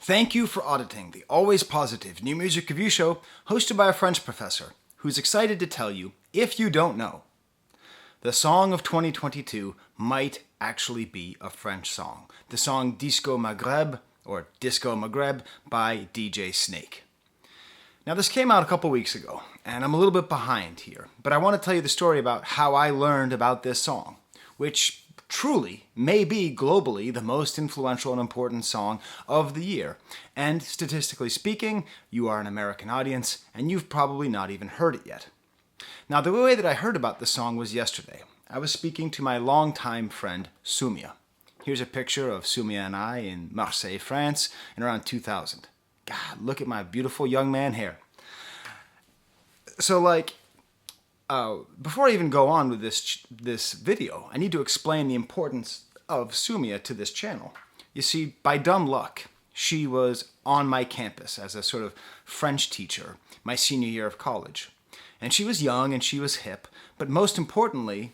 Thank you for auditing the always positive new music review show hosted by a French professor who's excited to tell you, if you don't know, the song of 2022 might actually be a French song. The song Disco Maghreb, or Disco Maghreb, by DJ Snake. Now this came out a couple weeks ago, and I'm a little bit behind here, but I want to tell you the story about how I learned about this song, which truly may be globally the most influential and important song of the year. And statistically speaking, you are an American audience, and you've probably not even heard it yet. Now, the way that I heard about the song was yesterday. I was speaking to my longtime friend, Soumia. Here's a picture of Soumia and I in Marseille, France, in around 2000. God, look at my beautiful young man hair. So, before I even go on with this video, I need to explain the importance of Soumia to this channel. You see, by dumb luck, she was on my campus as a sort of French teacher my senior year of college. And she was young and she was hip, but most importantly,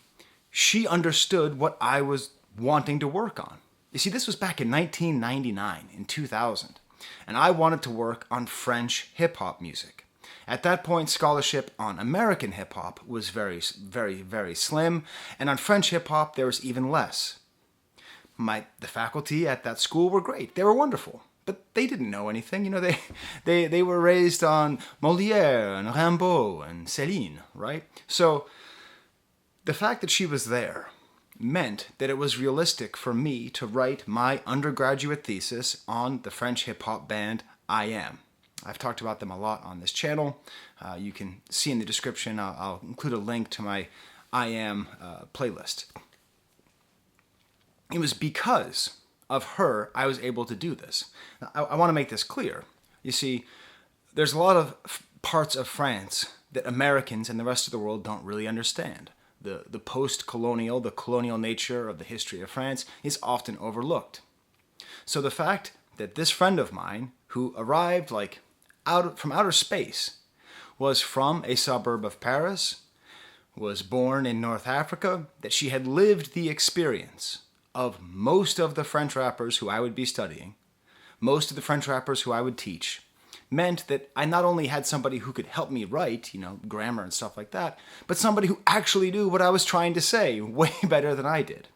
she understood what I was wanting to work on. You see, this was back in 1999, in 2000, and I wanted to work on French hip-hop music. At that point, scholarship on American hip-hop was very, very, very slim, and on French hip-hop, there was even less. The faculty at that school were great. They were wonderful. But they didn't know anything. You know, they were raised on Molière and Rimbaud and Céline, right? So the fact that she was there meant that it was realistic for me to write my undergraduate thesis on the French hip-hop band I Am. I've talked about them a lot on this channel. You can see in the description, I'll include a link to my I Am playlist. It was because of her I was able to do this. Now, I want to make this clear. You see, there's a lot of parts of France that Americans and the rest of the world don't really understand. The post-colonial, the colonial nature of the history of France is often overlooked. So the fact that this friend of mine, who arrived from outer space, was from a suburb of Paris, was born in North Africa, that she had lived the experience of most of the French rappers who I would be studying, most of the French rappers who I would teach, meant that I not only had somebody who could help me write, grammar and stuff like that, but somebody who actually knew what I was trying to say way better than I did.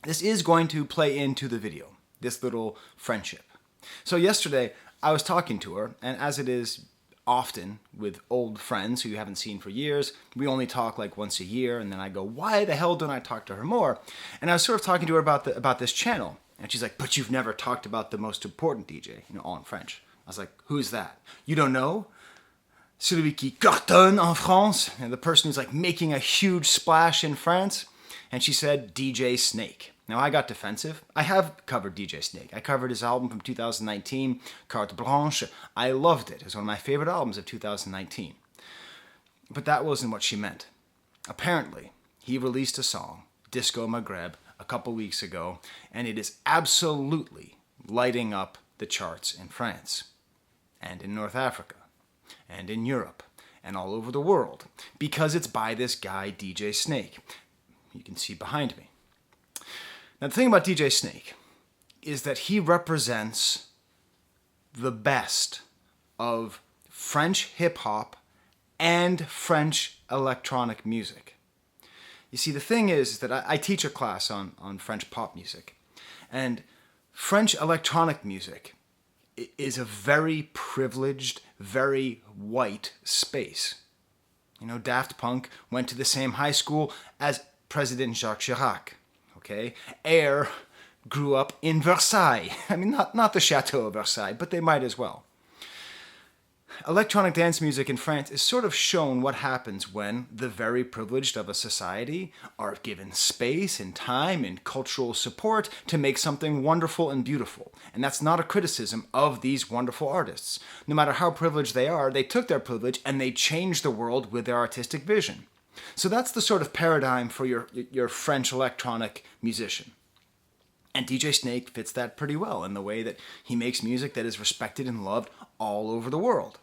This is going to play into the video, this little friendship. So yesterday, I was talking to her, and as it is often with old friends who you haven't seen for years, we only talk like once a year, and then I go, why the hell don't I talk to her more? And I was sort of talking to her about this channel, and she's like, but you've never talked about the most important DJ, all in French. I was like, who's that? You don't know? Celui qui cartonne en France, and the person who's making a huge splash in France. And she said, DJ Snake. Now, I got defensive. I have covered DJ Snake. I covered his album from 2019, Carte Blanche. I loved it. It's one of my favorite albums of 2019. But that wasn't what she meant. Apparently, he released a song, Disco Maghreb, a couple weeks ago, and it is absolutely lighting up the charts in France, and in North Africa, and in Europe, and all over the world, because it's by this guy, DJ Snake. You can see behind me. Now, the thing about DJ Snake is that he represents the best of French hip-hop and French electronic music. You see, the thing is that I teach a class on French pop music, and French electronic music is a very privileged, very white space. Daft Punk went to the same high school as President Jacques Chirac. Okay, Air grew up in Versailles. I mean, not the Chateau of Versailles, but they might as well. Electronic dance music in France is sort of shown what happens when the very privileged of a society are given space and time and cultural support to make something wonderful and beautiful. And that's not a criticism of these wonderful artists. No matter how privileged they are, they took their privilege and they changed the world with their artistic vision. So that's the sort of paradigm for your French electronic musician. And DJ Snake fits that pretty well in the way that he makes music that is respected and loved all over the world.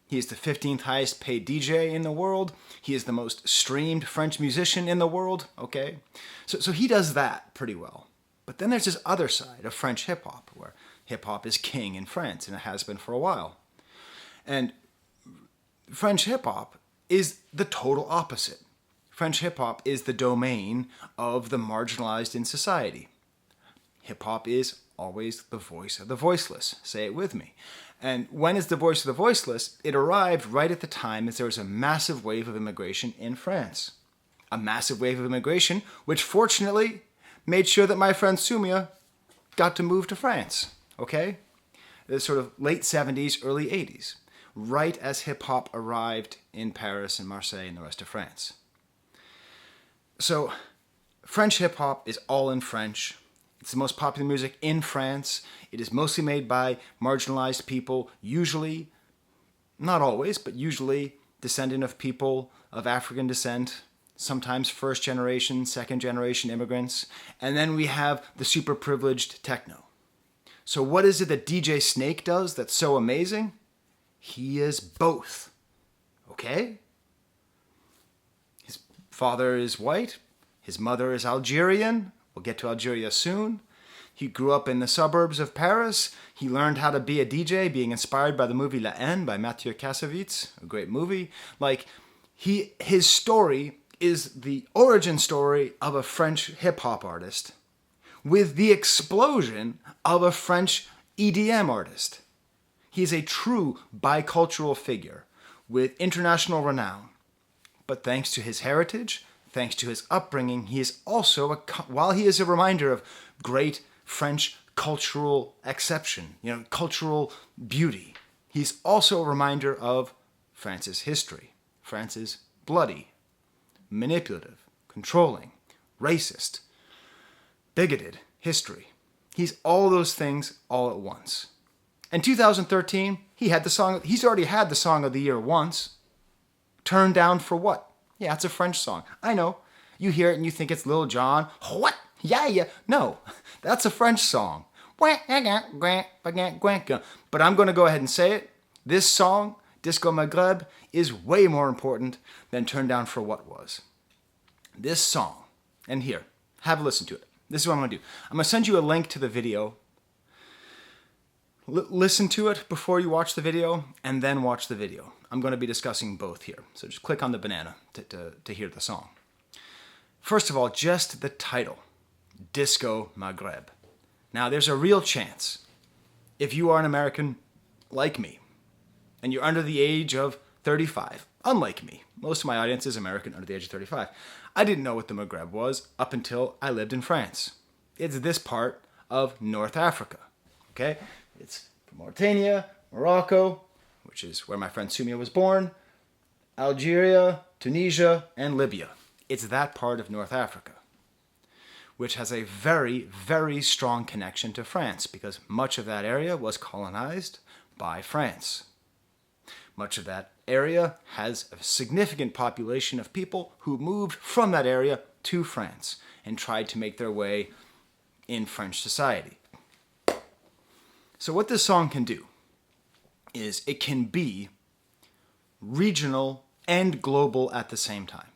He is the 15th highest paid DJ in the world. He is the most streamed French musician in the world, okay? So he does that pretty well. But then there's this other side of French hip-hop, where hip-hop is king in France, and it has been for a while. And French hip-hop is the total opposite. French hip-hop is the domain of the marginalized in society. Hip-hop is always the voice of the voiceless. Say it with me. And when is the voice of the voiceless? It arrived right at the time as there was a massive wave of immigration in France. A massive wave of immigration, which fortunately made sure that my friend Sumia got to move to France, okay? The sort of late 70s, early 80s, right as hip-hop arrived in Paris and Marseille and the rest of France. So French hip-hop is all in French. It's the most popular music in France. It is mostly made by marginalized people, usually, not always, but usually descendant of people of African descent, sometimes first generation, second generation immigrants. And then we have the super privileged techno. So what is it that DJ Snake does that's so amazing? He is both. Okay? His father is white. His mother is Algerian. We'll get to Algeria soon. He grew up in the suburbs of Paris. He learned how to be a DJ, being inspired by the movie La Haine by Mathieu Kassovitz, a great movie. His story is the origin story of a French hip-hop artist with the explosion of a French EDM artist. He is a true bicultural figure with international renown. But thanks to his heritage, thanks to his upbringing, he is also, while he is a reminder of great French cultural exception, cultural beauty, he's also a reminder of France's history. France is bloody, manipulative, controlling, racist, bigoted history. He's all those things all at once. In 2013, he's already had the Song of the Year once. Turned down for what? Yeah, it's a French song. I know. You hear it and you think it's Lil Jon. What? Yeah. No, that's a French song. But I'm going to go ahead and say it. This song, Disco Maghreb, is way more important than Turned Down for What was. This song, and here, have a listen to it. This is what I'm going to do. I'm going to send you a link to the video. Listen to it before you watch the video, and then watch the video. I'm going to be discussing both here. So just click on the banana to hear the song. First of all, just the title, Disco Maghreb. Now, there's a real chance, if you are an American like me, and you're under the age of 35, unlike me, most of my audience is American under the age of 35, I didn't know what the Maghreb was up until I lived in France. It's this part of North Africa, okay? It's from Mauritania, Morocco, which is where my friend Sumia was born, Algeria, Tunisia, and Libya. It's that part of North Africa, which has a very, very strong connection to France because much of that area was colonized by France. Much of that area has a significant population of people who moved from that area to France and tried to make their way in French society. So what this song can do is it can be regional and global at the same time.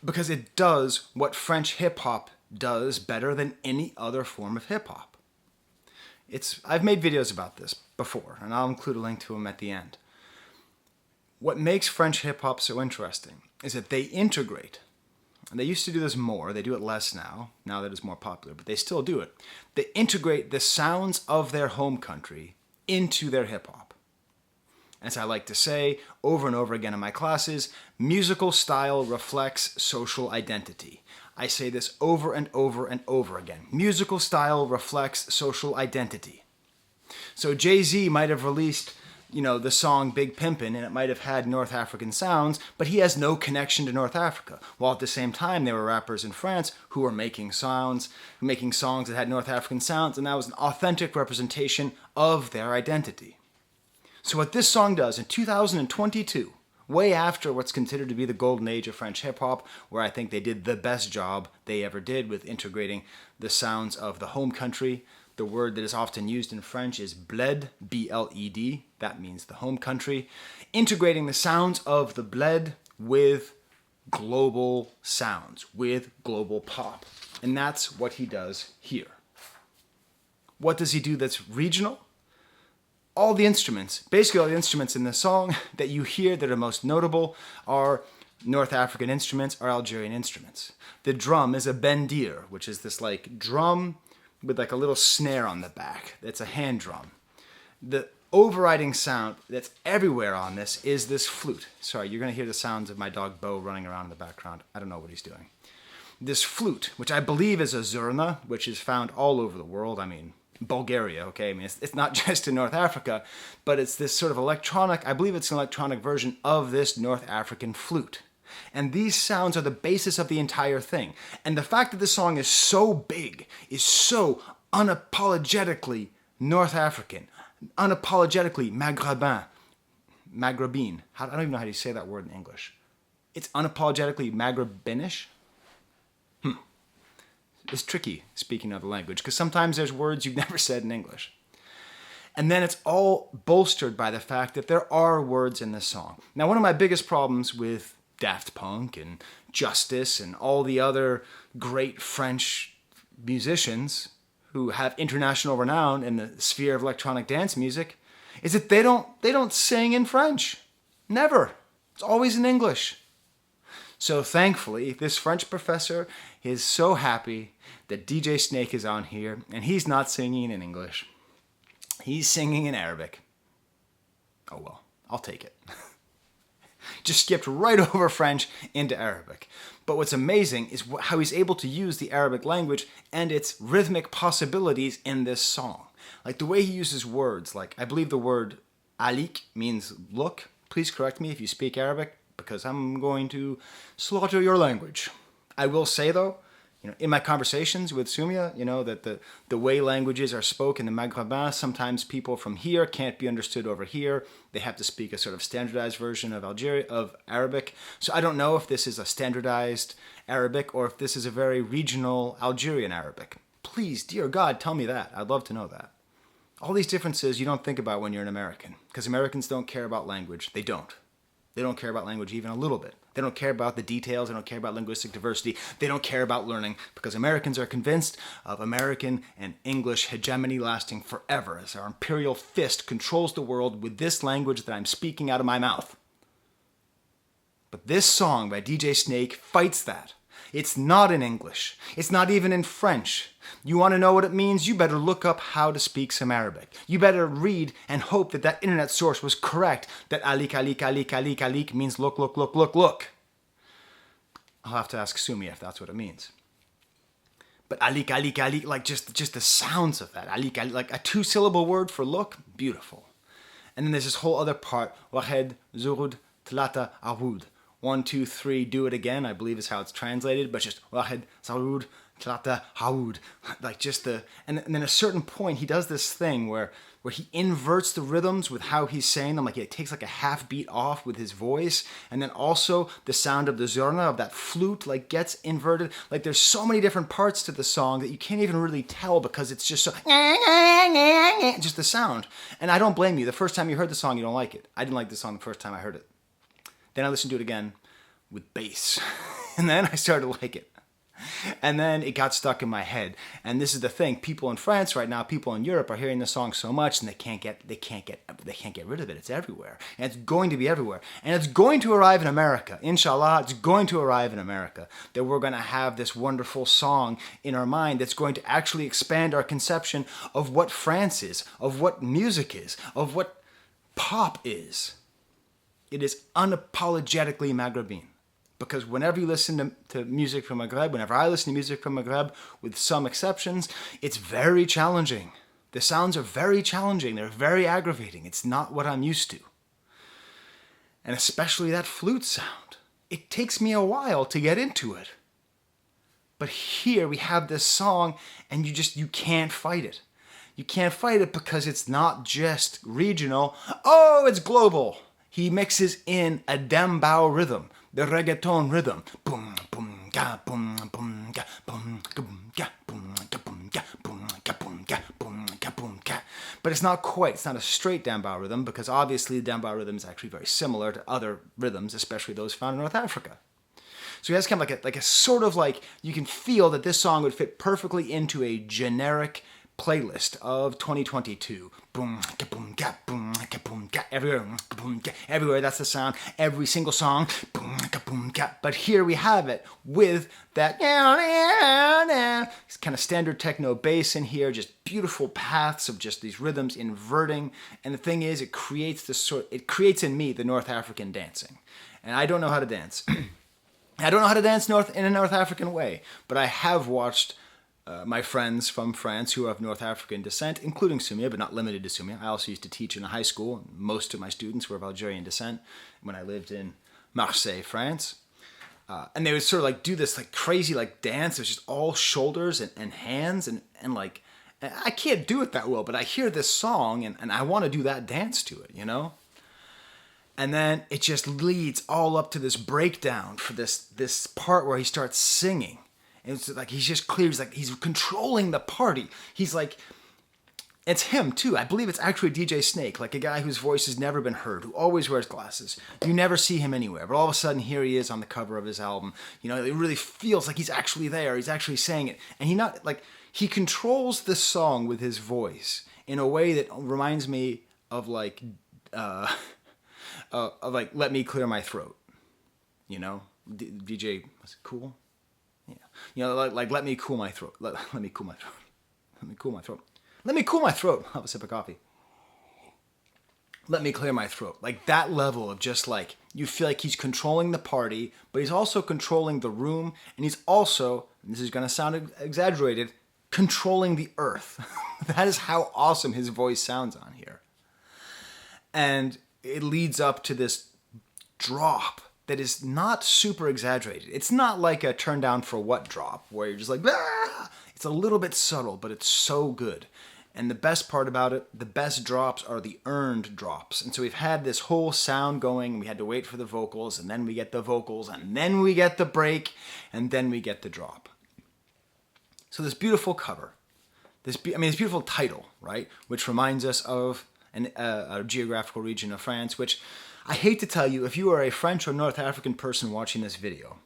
Because it does what French hip-hop does better than any other form of hip-hop. I've made videos about this before, and I'll include a link to them at the end. What makes French hip-hop so interesting is that they integrate, and they used to do this more, they do it less now that it's more popular, but they still do it. They integrate the sounds of their home country into their hip-hop. As I like to say over and over again in my classes, musical style reflects social identity. I say this over and over and over again. Musical style reflects social identity. So Jay-Z might have released, the song Big Pimpin', and it might have had North African sounds, but he has no connection to North Africa. While at the same time, there were rappers in France who were making songs that had North African sounds, and that was an authentic representation of their identity. So what this song does in 2022, way after what's considered to be the golden age of French hip-hop, where I think they did the best job they ever did with integrating the sounds of the home country. The word that is often used in French is bled, B-L-E-D. That means the home country. Integrating the sounds of the bled with global sounds, with global pop. And that's what he does here. What does he do that's regional? All the instruments, basically all the instruments in the song that you hear that are most notable are North African instruments, or Algerian instruments. The drum is a bendir, which is this like drum with like a little snare on the back. That's a hand drum. The overriding sound that's everywhere on this is this flute. Sorry, you're going to hear the sounds of my dog Bo running around in the background. I don't know what he's doing. This flute, which I believe is a zurna, which is found all over the world. I mean, Bulgaria, okay? I mean, it's not just in North Africa, but it's this sort of electronic, I believe it's an electronic version of this North African flute. And these sounds are the basis of the entire thing. And the fact that this song is so big, is so unapologetically North African, unapologetically Maghrebin. I don't even know how to say that word in English. It's unapologetically Maghrebinish. It's tricky speaking another language because sometimes there's words you've never said in English. And then it's all bolstered by the fact that there are words in this song. Now, one of my biggest problems with Daft Punk and Justice and all the other great French musicians who have international renown in the sphere of electronic dance music is that they don't sing in French. Never. It's always in English. So thankfully, this French professor is so happy that DJ Snake is on here and he's not singing in English. He's singing in Arabic. Oh well, I'll take it. Just skipped right over French into Arabic. But what's amazing is how he's able to use the Arabic language and its rhythmic possibilities in this song. Like the way he uses words, like I believe the word alik means look. Please correct me if you speak Arabic, because I'm going to slaughter your language. I will say though, in my conversations with Sumia, that the way languages are spoken in the Maghreb, sometimes people from here can't be understood over here. They have to speak a sort of standardized version of Arabic. So I don't know if this is a standardized Arabic or if this is a very regional Algerian Arabic. Please, dear God, tell me that. I'd love to know that. All these differences you don't think about when you're an American, because Americans don't care about language. They don't. They don't care about language even a little bit. They don't care about the details. They don't care about linguistic diversity. They don't care about learning because Americans are convinced of American and English hegemony lasting forever as our imperial fist controls the world with this language that I'm speaking out of my mouth. But this song by DJ Snake fights that. It's not in English. It's not even in French. You want to know what it means? You better look up how to speak some Arabic. You better read and hope that that internet source was correct, that alik, alik, alik, alik, alik means look, look, look, look, look. I'll have to ask Sumi if that's what it means. But alik, alik, alik, like just the sounds of that. Alik, alik, like a two-syllable word for look, beautiful. And then there's this whole other part, wahed, zurud, tlata, arud. 1, 2, 3, do it again, I believe is how it's translated, but just wahed, zarud, tlata, haud. Like just and then at a certain point he does this thing where he inverts the rhythms with how he's saying them, like he takes like a half beat off with his voice, and then also the sound of the zurna, of that flute, like gets inverted. Like there's so many different parts to the song that you can't even really tell because it's just so just the sound. And I don't blame you. The first time you heard the song, you don't like it. I didn't like the song the first time I heard it. Then I listened to it again with bass. And then I started to like it. And then it got stuck in my head. And this is the thing. People in France right now, people in Europe are hearing the song so much and they can't get rid of it. It's everywhere. And it's going to be everywhere. And it's going to arrive in America. Inshallah, it's going to arrive in America. That we're going to have this wonderful song in our mind that's going to actually expand our conception of what France is, of what music is, of what pop is. It is unapologetically Maghrebin. Because whenever you listen to music from Maghreb, whenever I listen to music from Maghreb, with some exceptions, it's very challenging. The sounds are very challenging. They're very aggravating. It's not what I'm used to. And especially that flute sound. It takes me a while to get into it. But here we have this song and you can't fight it. You can't fight it because it's not just regional. Oh, it's global. He mixes in a dembow rhythm, the reggaeton rhythm. Boom, boom, ga, boom, boom, ga, boom, ga, boom, ga, boom, ga, boom, ga, boom, ga, boom, ga, boom, ga. But it's not a straight dembow rhythm because obviously the dembow rhythm is actually very similar to other rhythms, especially those found in North Africa. So he has kind of like a sort of like, you can feel that this song would fit perfectly into a generic playlist of 2022. Boom, boom, ga, boom, ga, boom, ga, everywhere, boom, ga, everywhere. That's the sound. Every single song, boom, ga, boom, ga. But here we have it with that kind of standard techno bass in here, just beautiful paths of just these rhythms inverting. And the thing is, it creates in me the North African dancing. And I don't know how to dance. I don't know how to dance in a North African way, but I have watched my friends from France who are of North African descent, including Sumia, but not limited to Sumia. I also used to teach in a high school. Most of my students were of Algerian descent when I lived in Marseille, France. And they would sort of like do this like crazy like dance. It was just all shoulders and hands and like, I can't do it that well, but I hear this song and I want to do that dance to it, you know? And then it just leads all up to this breakdown for this part where he starts singing. It's like he's just clear. He's like he's controlling the party. He's like, it's him too. I believe it's actually DJ Snake, like a guy whose voice has never been heard, who always wears glasses. You never see him anywhere, but all of a sudden here he is on the cover of his album. You know, it really feels like he's actually there. He's actually saying it, and he controls the song with his voice in a way that reminds me of like Let Me Clear My Throat. You know, DJ, was it Cool? Yeah. You know, like let me cool my throat. Let me cool my throat. Let me cool my throat. Let me cool my throat. I'll have a sip of coffee. Let me clear my throat. Like that level of just like, you feel like he's controlling the party, but he's also controlling the room, and he's also, and this is going to sound exaggerated, controlling the earth. That is how awesome his voice sounds on here. And it leads up to this drop that is not super exaggerated. It's not like a turn down for what drop where you're just like, ah! It's a little bit subtle, but it's so good. And the best part about it, the best drops are the earned drops. And so we've had this whole sound going, and we had to wait for the vocals, and then we get the vocals, and then we get the break, and then we get the drop. So this beautiful cover, this beautiful title, right? Which reminds us of a geographical region of France, which I hate to tell you, if you are a French or North African person watching this video,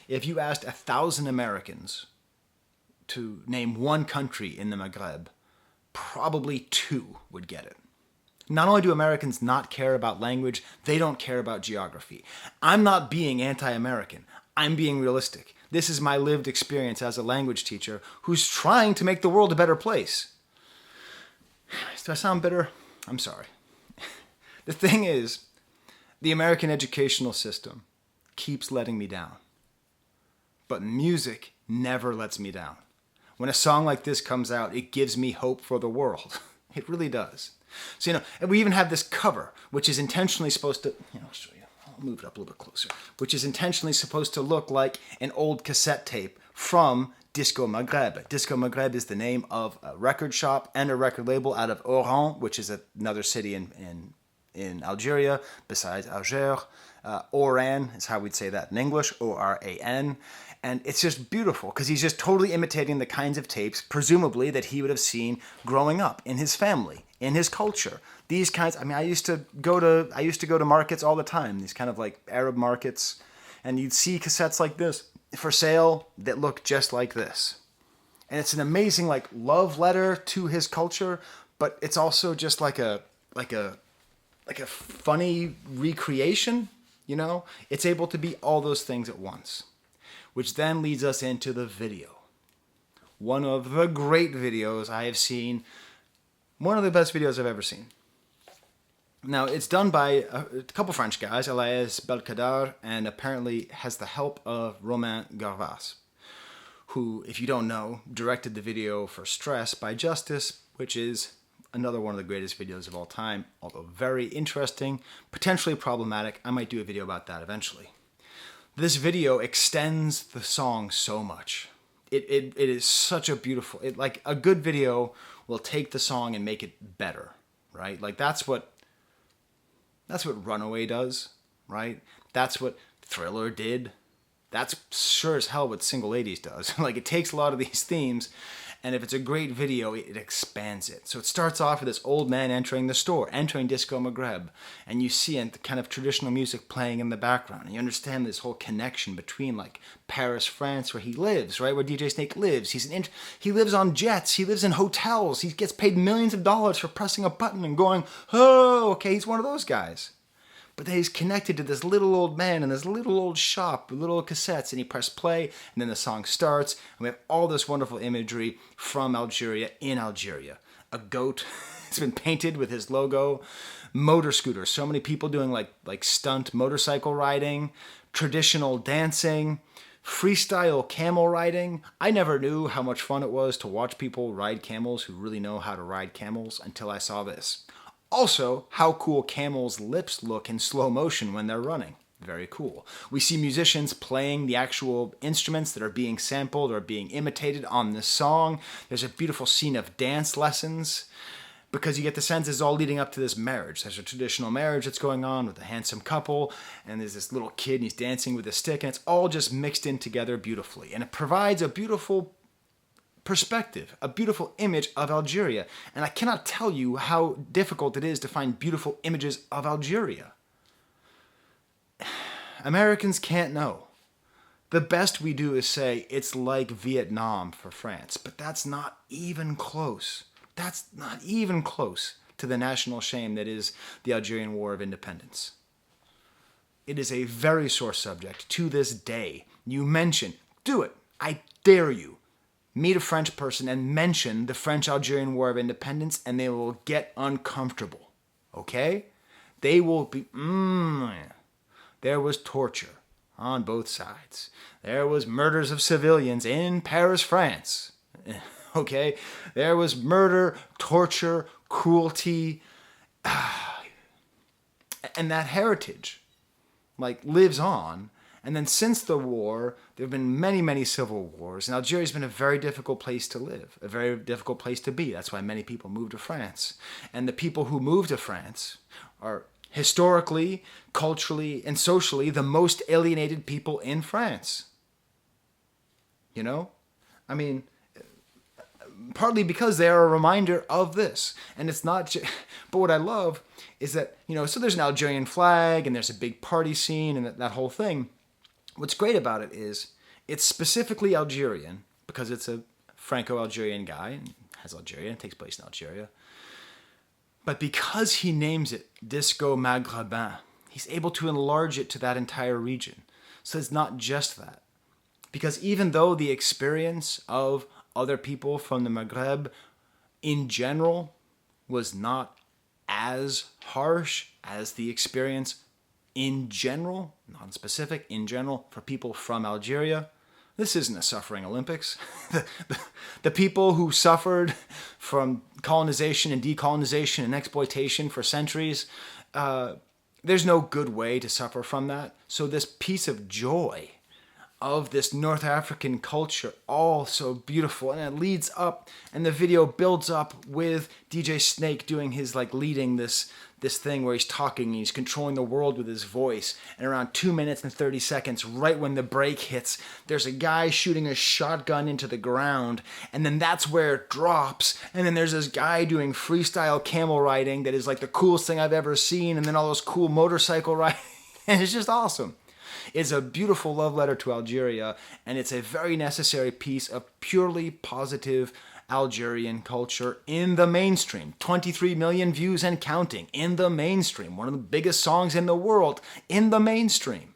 if you asked 1,000 Americans to name one country in the Maghreb, probably 2 would get it. Not only do Americans not care about language, they don't care about geography. I'm not being anti-American. I'm being realistic. This is my lived experience as a language teacher who's trying to make the world a better place. Do I sound bitter? I'm sorry. The thing is, the American educational system keeps letting me down. But music never lets me down. When a song like this comes out, it gives me hope for the world. It really does. So, you know, and we even have this cover, which is intentionally supposed to, I'll show you. I'll move it up a little bit closer. Which is intentionally supposed to look like an old cassette tape from Disco Maghreb. Disco Maghreb is the name of a record shop and a record label out of Oran, which is another city in Algeria, besides Alger. Oran is how we'd say that in English, O-R-A-N. And it's just beautiful because he's just totally imitating the kinds of tapes, presumably, that he would have seen growing up in his family, in his culture. These kinds, I used to go to markets all the time, these kind of like Arab markets, and you'd see cassettes like this for sale that look just like this. And it's an amazing like love letter to his culture, but it's also just like a funny recreation, you know? It's able to be all those things at once. Which then leads us into the video. One of the great videos I have seen. One of the best videos I've ever seen. Now, it's done by a couple French guys, Elias Belkadar, and apparently has the help of Romain Garvas, who, if you don't know, directed the video for Stress by Justice, which is another one of the greatest videos of all time, although very interesting, potentially problematic. I might do a video about that eventually. This video extends the song so much. It is such a beautiful, like a good video will take the song and make it better, right? Like that's what Runaway does, right? That's what Thriller did. That's sure as hell what Single Ladies does. Like it takes a lot of these themes And if it's a great video, it expands it. So it starts off with this old man entering the store, entering Disco Maghreb. And you see kind of traditional music playing in the background. And you understand this whole connection between like Paris, France, where he lives, right? Where DJ Snake lives. He lives on jets. He lives in hotels. He gets paid millions of dollars for pressing a button and going, oh, okay, he's one of those guys. But then he's connected to this little old man in this little old shop with little cassettes, and he pressed play, and then the song starts, and we have all this wonderful imagery from Algeria in Algeria. A goat has been painted with his logo, motor scooters, so many people doing like stunt motorcycle riding, traditional dancing, freestyle camel riding. I never knew how much fun it was to watch people ride camels who really know how to ride camels until I saw this. Also, how cool camels' lips look in slow motion when they're running. Very cool. We see musicians playing the actual instruments that are being sampled or being imitated on this song. There's a beautiful scene of dance lessons because you get the sense it's all leading up to this marriage. There's a traditional marriage that's going on with a handsome couple, and there's this little kid and he's dancing with a stick, and it's all just mixed in together beautifully. And it provides a beautiful perspective, a beautiful image of Algeria. And I cannot tell you how difficult it is to find beautiful images of Algeria. Americans can't know. The best we do is say it's like Vietnam for France, but that's not even close. That's not even close to the national shame that is the Algerian War of Independence. It is a very sore subject to this day. You mention, do it, I dare you. Meet a French person and mention the French-Algerian War of Independence, and they will get uncomfortable. Okay? They will be, There was torture on both sides. There was murders of civilians in Paris, France. Okay? There was murder, torture, cruelty, and that heritage, lives on. And then since the war, there have been many, many civil wars. And Algeria's been a very difficult place to live, a very difficult place to be. That's why many people move to France. And the people who move to France are historically, culturally, and socially the most alienated people in France. You know? I mean, partly because they are a reminder of this. And it's not just... But what I love is that, so there's an Algerian flag, and there's a big party scene, and that whole thing. What's great about it is it's specifically Algerian because it's a Franco-Algerian guy and has Algeria and takes place in Algeria. But because he names it Disco Maghrébin, he's able to enlarge it to that entire region. So it's not just that. Because even though the experience of other people from the Maghreb in general was not as harsh as the experience in general, non-specific, in general, for people from Algeria. This isn't a suffering Olympics. The people who suffered from colonization and decolonization and exploitation for centuries, there's no good way to suffer from that. So this piece of joy of this North African culture, all so beautiful, and it leads up, and the video builds up with DJ Snake doing his, leading this thing where he's talking and he's controlling the world with his voice. And around 2 minutes and 30 seconds, right when the break hits, there's a guy shooting a shotgun into the ground, and then that's where it drops, and then there's this guy doing freestyle camel riding that is the coolest thing I've ever seen, and then all those cool motorcycle riding, and it's just awesome. It's a beautiful love letter to Algeria, and it's a very necessary piece of purely positive Algerian culture in the mainstream. 23 million views and counting in the mainstream. One of the biggest songs in the world in the mainstream.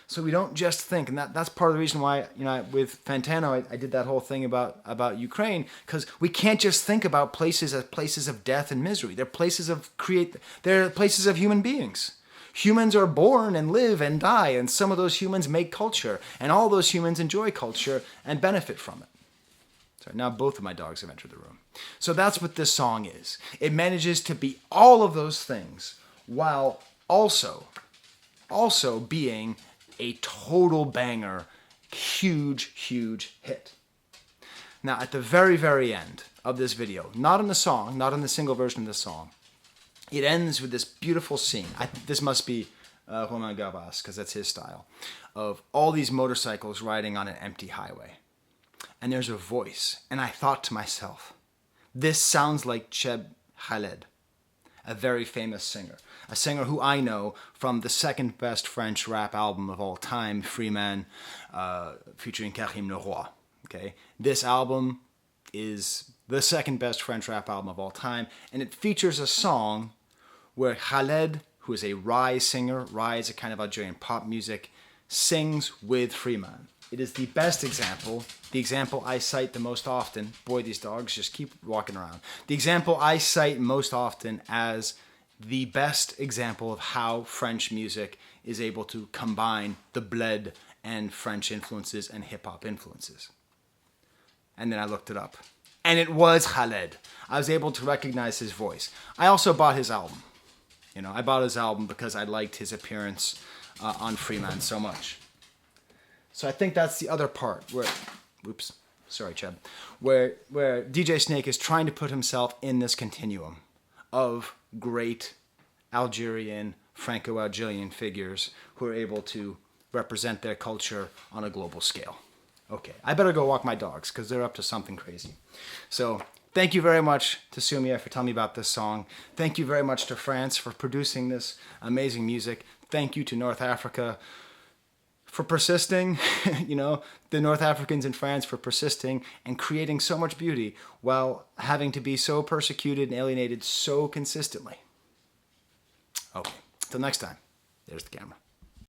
So we don't just think, and that's part of the reason why, with Fantano, I did that whole thing about Ukraine, because we can't just think about places as places of death and misery. They're places they're places of human beings. Humans are born and live and die, and some of those humans make culture, and all those humans enjoy culture and benefit from it. Sorry, now both of my dogs have entered the room. So that's what this song is. It manages to be all of those things while also being a total banger, huge, huge hit. Now, at the very, very end of this video, not in the song, not in the single version of the song, it ends with this beautiful scene. This must be Romain Garbas, because that's his style, of all these motorcycles riding on an empty highway. and there's a voice. And I thought to myself, this sounds like Cheb Khaled, a very famous singer. A singer who I know from the second best French rap album of all time, Freeman, featuring Karim Leroy. Okay? This album is the second best French rap album of all time, and it features a song where Khaled, who is a Rai singer, Rai is a kind of Algerian pop music, sings with Freeman. It is the best example, the example I cite the most often. Boy, these dogs just keep walking around. The example I cite most often as the best example of how French music is able to combine the bled and French influences and hip-hop influences. And then I looked it up. And it was Khaled. I was able to recognize his voice. I also bought his album. I bought his album because I liked his appearance on Freeman so much. So I think that's the other part where, oops, sorry, Cheb, where DJ Snake is trying to put himself in this continuum of great Algerian, Franco-Algerian figures who are able to represent their culture on a global scale. Okay, I better go walk my dogs because they're up to something crazy. So thank you very much to Sumia for telling me about this song. Thank you very much to France for producing this amazing music. Thank you to North Africa for persisting, the North Africans in France for persisting and creating so much beauty while having to be so persecuted and alienated so consistently. Okay, till next time, there's the camera.